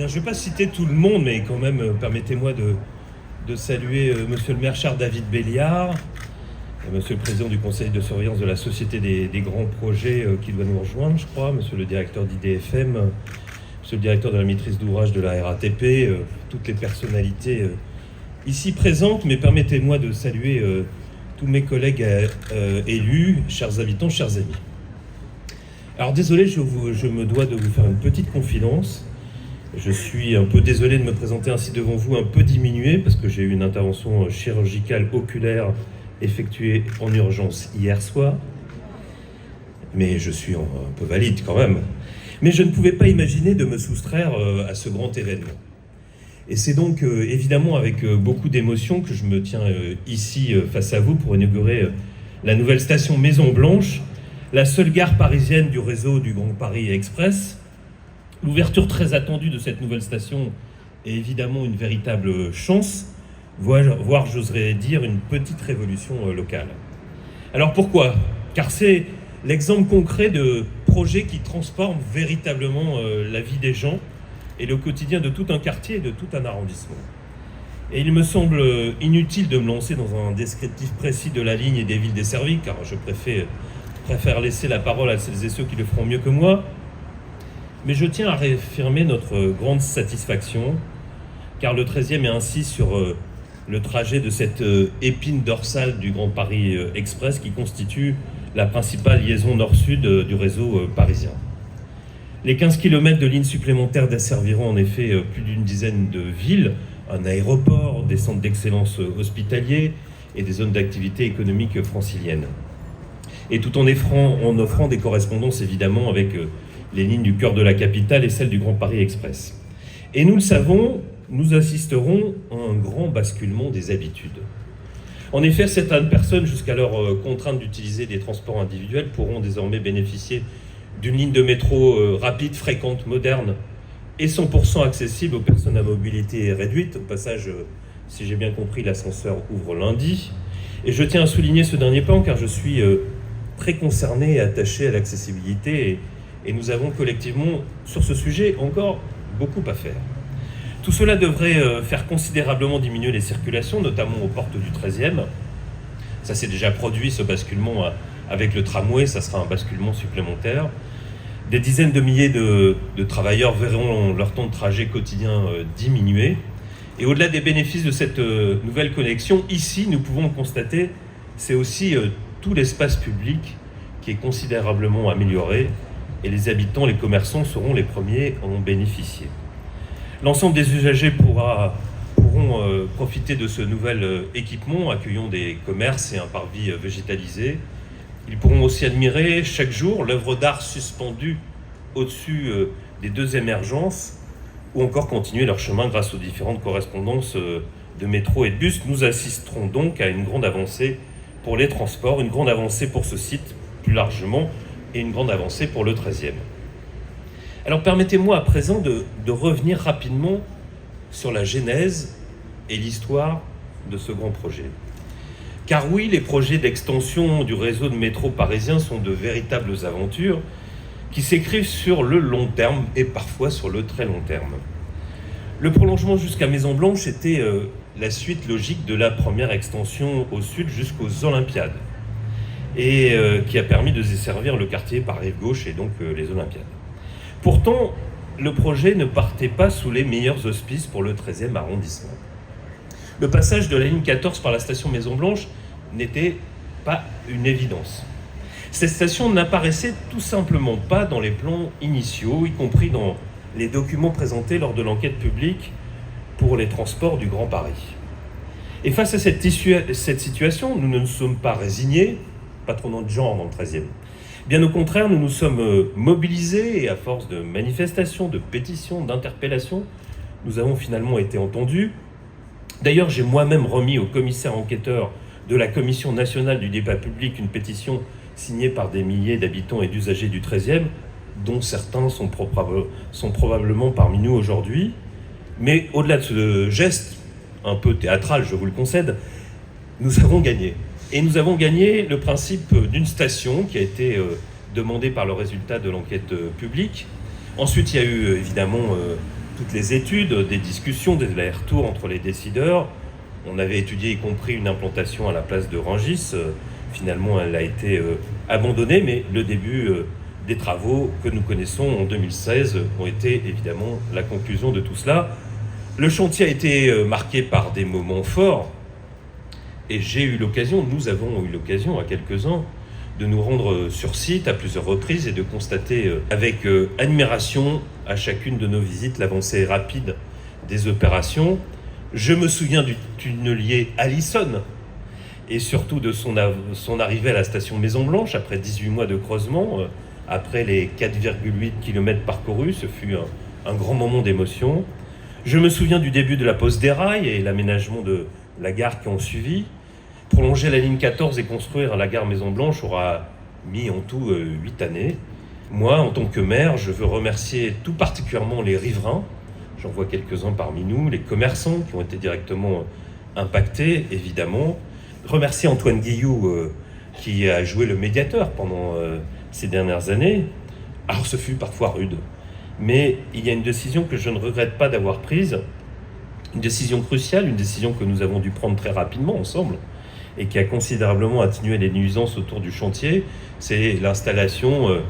Bien, je ne vais pas citer tout le monde, mais quand même, permettez-moi de saluer Monsieur le maire Charles David Béliard, Monsieur le président du conseil de surveillance de la Société des grands projets qui doit nous rejoindre, je crois, Monsieur le directeur d'IDFM, Monsieur le directeur de la maîtrise d'ouvrage de la RATP, toutes les personnalités ici présentes, mais permettez-moi de saluer tous mes collègues élus, chers habitants, chers amis. Alors désolé, je me dois de vous faire une petite confidence. Je suis un peu désolé de me présenter ainsi devant vous, un peu diminué, parce que j'ai eu une intervention chirurgicale oculaire effectuée en urgence hier soir. Mais je suis un peu valide quand même. Mais je ne pouvais pas imaginer de me soustraire à ce grand événement. Et c'est donc évidemment avec beaucoup d'émotion que je me tiens ici face à vous pour inaugurer la nouvelle station Maison Blanche, la seule gare parisienne du réseau du Grand Paris Express. L'ouverture très attendue de cette nouvelle station est évidemment une véritable chance, voire j'oserais dire une petite révolution locale. Alors pourquoi ? Car c'est l'exemple concret de projets qui transforment véritablement la vie des gens et le quotidien de tout un quartier et de tout un arrondissement. Et il me semble inutile de me lancer dans un descriptif précis de la ligne et des villes desservies, car je préfère laisser la parole à celles et ceux qui le feront mieux que moi. Mais je tiens à réaffirmer notre grande satisfaction, car le 13e est ainsi sur le trajet de cette épine dorsale du Grand Paris Express qui constitue la principale liaison nord-sud du réseau parisien. Les 15 km de lignes supplémentaires desserviront en effet plus d'une dizaine de villes, un aéroport, des centres d'excellence hospitaliers et des zones d'activité économique franciliennes. Et tout en offrant des correspondances évidemment avec les lignes du cœur de la capitale et celles du Grand Paris Express. Et nous le savons, nous assisterons à un grand basculement des habitudes. En effet, certaines personnes, jusqu'alors contraintes d'utiliser des transports individuels, pourront désormais bénéficier d'une ligne de métro rapide, fréquente, moderne et 100% accessible aux personnes à mobilité réduite. Au passage, si j'ai bien compris, l'ascenseur ouvre lundi. Et je tiens à souligner ce dernier plan car je suis très concerné et attaché à l'accessibilité et nous avons collectivement, sur ce sujet, encore beaucoup à faire. Tout cela devrait faire considérablement diminuer les circulations, notamment aux portes du 13e. Ça s'est déjà produit, ce basculement, avec le tramway, ça sera un basculement supplémentaire. Des dizaines de milliers de travailleurs verront leur temps de trajet quotidien diminuer. Et au-delà des bénéfices de cette nouvelle connexion, ici, nous pouvons constater, c'est aussi tout l'espace public qui est considérablement amélioré. Et les habitants, les commerçants seront les premiers à en bénéficier. L'ensemble des usagers pourront profiter de ce nouvel équipement, accueillant des commerces et un parvis végétalisé. Ils pourront aussi admirer chaque jour l'œuvre d'art suspendue au-dessus des deux émergences, ou encore continuer leur chemin grâce aux différentes correspondances de métro et de bus. Nous assisterons donc à une grande avancée pour les transports, une grande avancée pour ce site plus largement, et une grande avancée pour le 13e. Alors permettez-moi à présent de revenir rapidement sur la genèse et l'histoire de ce grand projet. Car oui, les projets d'extension du réseau de métro parisien sont de véritables aventures qui s'écrivent sur le long terme et parfois sur le très long terme. Le prolongement jusqu'à Maison Blanche était la suite logique de la première extension au sud jusqu'aux Olympiades, et qui a permis de desservir le quartier par rive gauche et donc les Olympiades. Pourtant, le projet ne partait pas sous les meilleurs auspices pour le 13e arrondissement. Le passage de la ligne 14 par la station Maison Blanche n'était pas une évidence. Cette station n'apparaissait tout simplement pas dans les plans initiaux, y compris dans les documents présentés lors de l'enquête publique pour les transports du Grand Paris. Et face à cette situation, nous ne nous sommes pas résignés, pas trop de genre dans le 13e. Bien au contraire, nous nous sommes mobilisés et à force de manifestations, de pétitions, d'interpellations, nous avons finalement été entendus. D'ailleurs, j'ai moi-même remis au commissaire enquêteur de la Commission nationale du débat public une pétition signée par des milliers d'habitants et d'usagers du 13e, dont certains sont probablement parmi nous aujourd'hui. Mais au-delà de ce geste, un peu théâtral, je vous le concède, nous avons gagné. Et nous avons gagné le principe d'une station qui a été demandée par le résultat de l'enquête publique. Ensuite, il y a eu évidemment toutes les études, des discussions, des allers-retours entre les décideurs. On avait étudié y compris une implantation à la place de Rungis. Finalement, elle a été abandonnée, mais le début des travaux que nous connaissons en 2016 ont été évidemment la conclusion de tout cela. Le chantier a été marqué par des moments forts, et nous avons eu l'occasion à quelques-uns de nous rendre sur site à plusieurs reprises et de constater avec admiration à chacune de nos visites l'avancée rapide des opérations. Je me souviens du tunnelier Allison et surtout de son arrivée à la station Maison-Blanche après 18 mois de creusement, après les 4,8 km parcourus. Ce fut un grand moment d'émotion. Je me souviens du début de la pose des rails et l'aménagement de la gare qui ont suivi. Prolonger la ligne 14 et construire la gare Maison-Blanche aura mis en tout 8 années. Moi, en tant que maire, je veux remercier tout particulièrement les riverains. J'en vois quelques-uns parmi nous, les commerçants qui ont été directement impactés, évidemment. Remercier Antoine Guillou qui a joué le médiateur pendant ces dernières années. Alors, ce fut parfois rude, mais il y a une décision que je ne regrette pas d'avoir prise, une décision cruciale, une décision que nous avons dû prendre très rapidement ensemble, et qui a considérablement atténué les nuisances autour du chantier, c'est l'installation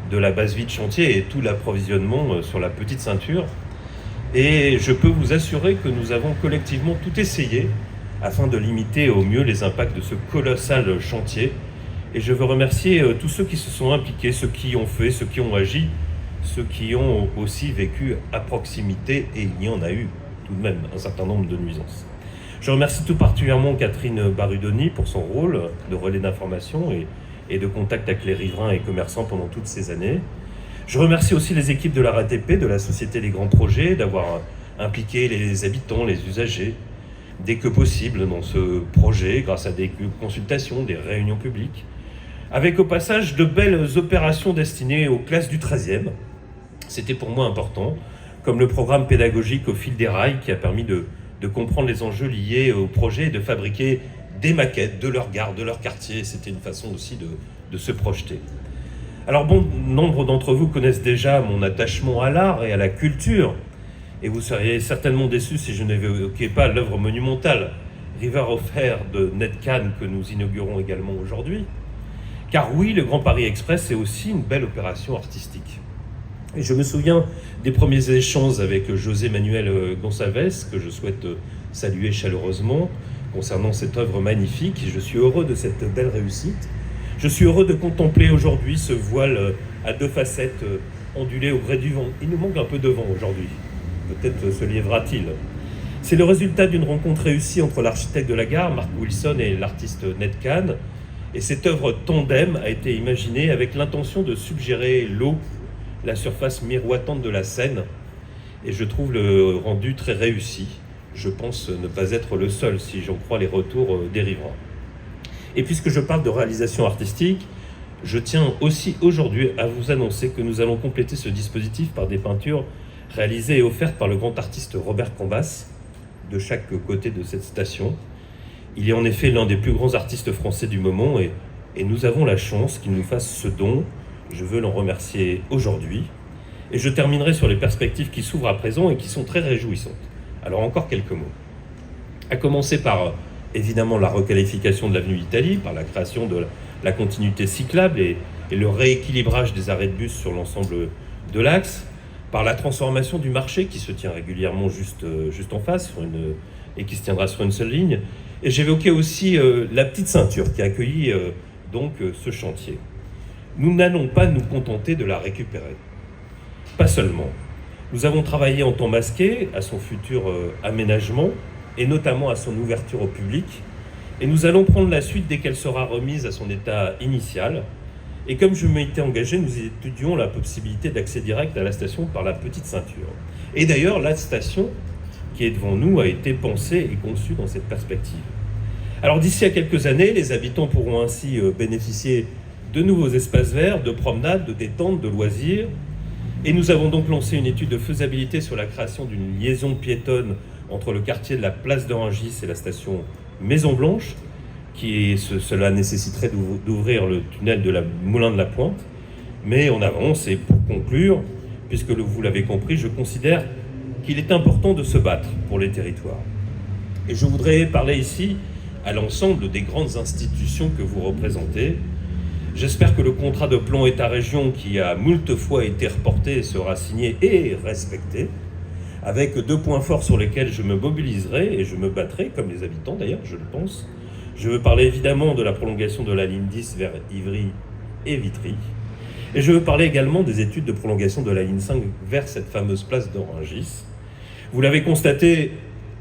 de la base vide chantier et tout l'approvisionnement sur la petite ceinture. Et je peux vous assurer que nous avons collectivement tout essayé afin de limiter au mieux les impacts de ce colossal chantier. Et je veux remercier tous ceux qui se sont impliqués, ceux qui ont fait, ceux qui ont agi, ceux qui ont aussi vécu à proximité, et il y en a eu tout de même un certain nombre de nuisances. Je remercie tout particulièrement Catherine Barudoni pour son rôle de relais d'information et de contact avec les riverains et commerçants pendant toutes ces années. Je remercie aussi les équipes de la RATP, de la Société des Grands Projets, d'avoir impliqué les habitants, les usagers, dès que possible dans ce projet, grâce à des consultations, des réunions publiques, avec au passage de belles opérations destinées aux classes du 13e. C'était pour moi important, comme le programme pédagogique au fil des rails qui a permis de comprendre les enjeux liés au projet et de fabriquer des maquettes de leur gare, de leur quartier. C'était une façon aussi de se projeter. Alors bon, nombre d'entre vous connaissent déjà mon attachement à l'art et à la culture, et vous seriez certainement déçus si je n'évoquais pas l'œuvre monumentale River of Air de Ned Kahn que nous inaugurons également aujourd'hui. Car oui, le Grand Paris Express est aussi une belle opération artistique. Et je me souviens des premiers échanges avec José Manuel Gonçalves, que je souhaite saluer chaleureusement, concernant cette œuvre magnifique. Je suis heureux de cette belle réussite. Je suis heureux de contempler aujourd'hui ce voile à deux facettes ondulé au gré du vent. Il nous manque un peu de vent aujourd'hui. Peut-être se lièvera-t-il. C'est le résultat d'une rencontre réussie entre l'architecte de la gare, Mark Wilson, et l'artiste Ned Kahn. Et cette œuvre tandem a été imaginée avec l'intention de suggérer l'eau, la surface miroitante de la Seine, et je trouve le rendu très réussi. Je pense ne pas être le seul, si j'en crois les retours des riverains. Et puisque je parle de réalisation artistique, je tiens aussi aujourd'hui à vous annoncer que nous allons compléter ce dispositif par des peintures réalisées et offertes par le grand artiste Robert Cambas, de chaque côté de cette station. Il est en effet l'un des plus grands artistes français du moment, et nous avons la chance qu'il nous fasse ce don. Je veux l'en remercier aujourd'hui. Et je terminerai sur les perspectives qui s'ouvrent à présent et qui sont très réjouissantes. Alors encore quelques mots. À commencer par, évidemment, la requalification de l'avenue d'Italie, par la création de la continuité cyclable et le rééquilibrage des arrêts de bus sur l'ensemble de l'axe, par la transformation du marché qui se tient régulièrement juste en face et qui se tiendra sur une seule ligne. Et j'évoquais aussi la petite ceinture qui a accueilli ce chantier. Nous n'allons pas nous contenter de la récupérer. Pas seulement. Nous avons travaillé en temps masqué à son futur aménagement et notamment à son ouverture au public. Et nous allons prendre la suite dès qu'elle sera remise à son état initial. Et comme je m'étais engagé, nous étudions la possibilité d'accès direct à la station par la petite ceinture. Et d'ailleurs, la station qui est devant nous a été pensée et conçue dans cette perspective. Alors d'ici à quelques années, les habitants pourront ainsi bénéficier de nouveaux espaces verts, de promenades, de détente, de loisirs. Et nous avons donc lancé une étude de faisabilité sur la création d'une liaison piétonne entre le quartier de la place de Rungis et la station Maison-Blanche, cela nécessiterait d'ouvrir le tunnel de la Moulin de la Pointe. Mais on avance, et pour conclure, puisque vous l'avez compris, je considère qu'il est important de se battre pour les territoires. Et je voudrais parler ici à l'ensemble des grandes institutions que vous représentez. J'espère que le contrat de plan État-région, qui a moult fois été reporté, sera signé et respecté, avec 2 points forts sur lesquels je me mobiliserai et je me battrai, comme les habitants d'ailleurs, je le pense. Je veux parler évidemment de la prolongation de la ligne 10 vers Ivry et Vitry. Et je veux parler également des études de prolongation de la ligne 5 vers cette fameuse place d'Orangis. Vous l'avez constaté,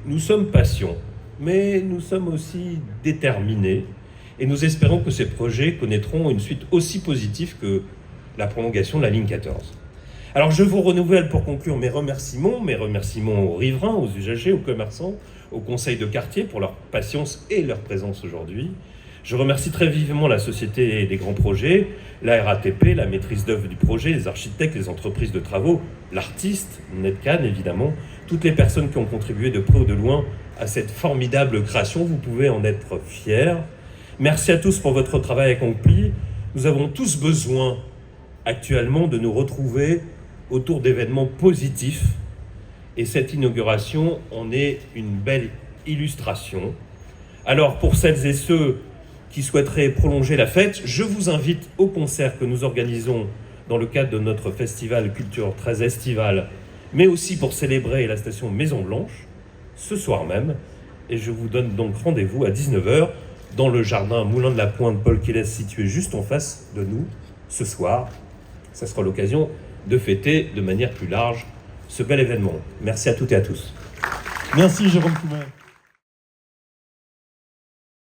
nous sommes patients, mais nous sommes aussi déterminés et nous espérons que ces projets connaîtront une suite aussi positive que la prolongation de la ligne 14. Alors je vous renouvelle pour conclure mes remerciements aux riverains, aux usagers, aux commerçants, aux conseils de quartier pour leur patience et leur présence aujourd'hui. Je remercie très vivement la Société des grands projets, la RATP, la maîtrise d'œuvre du projet, les architectes, les entreprises de travaux, l'artiste, Netcan évidemment, toutes les personnes qui ont contribué de près ou de loin à cette formidable création. Vous pouvez en être fiers. Merci à tous pour votre travail accompli. Nous avons tous besoin actuellement de nous retrouver autour d'événements positifs et cette inauguration en est une belle illustration. Alors pour celles et ceux qui souhaiteraient prolonger la fête, je vous invite au concert que nous organisons dans le cadre de notre festival culture très estival, mais aussi pour célébrer la station Maison Blanche, ce soir même. Et je vous donne donc rendez-vous à 19h dans le jardin Moulin de la Pointe Paul Quélès, situé juste en face de nous, ce soir. Ça sera l'occasion de fêter de manière plus large ce bel événement. Merci à toutes et à tous. Merci Jérôme Coumer.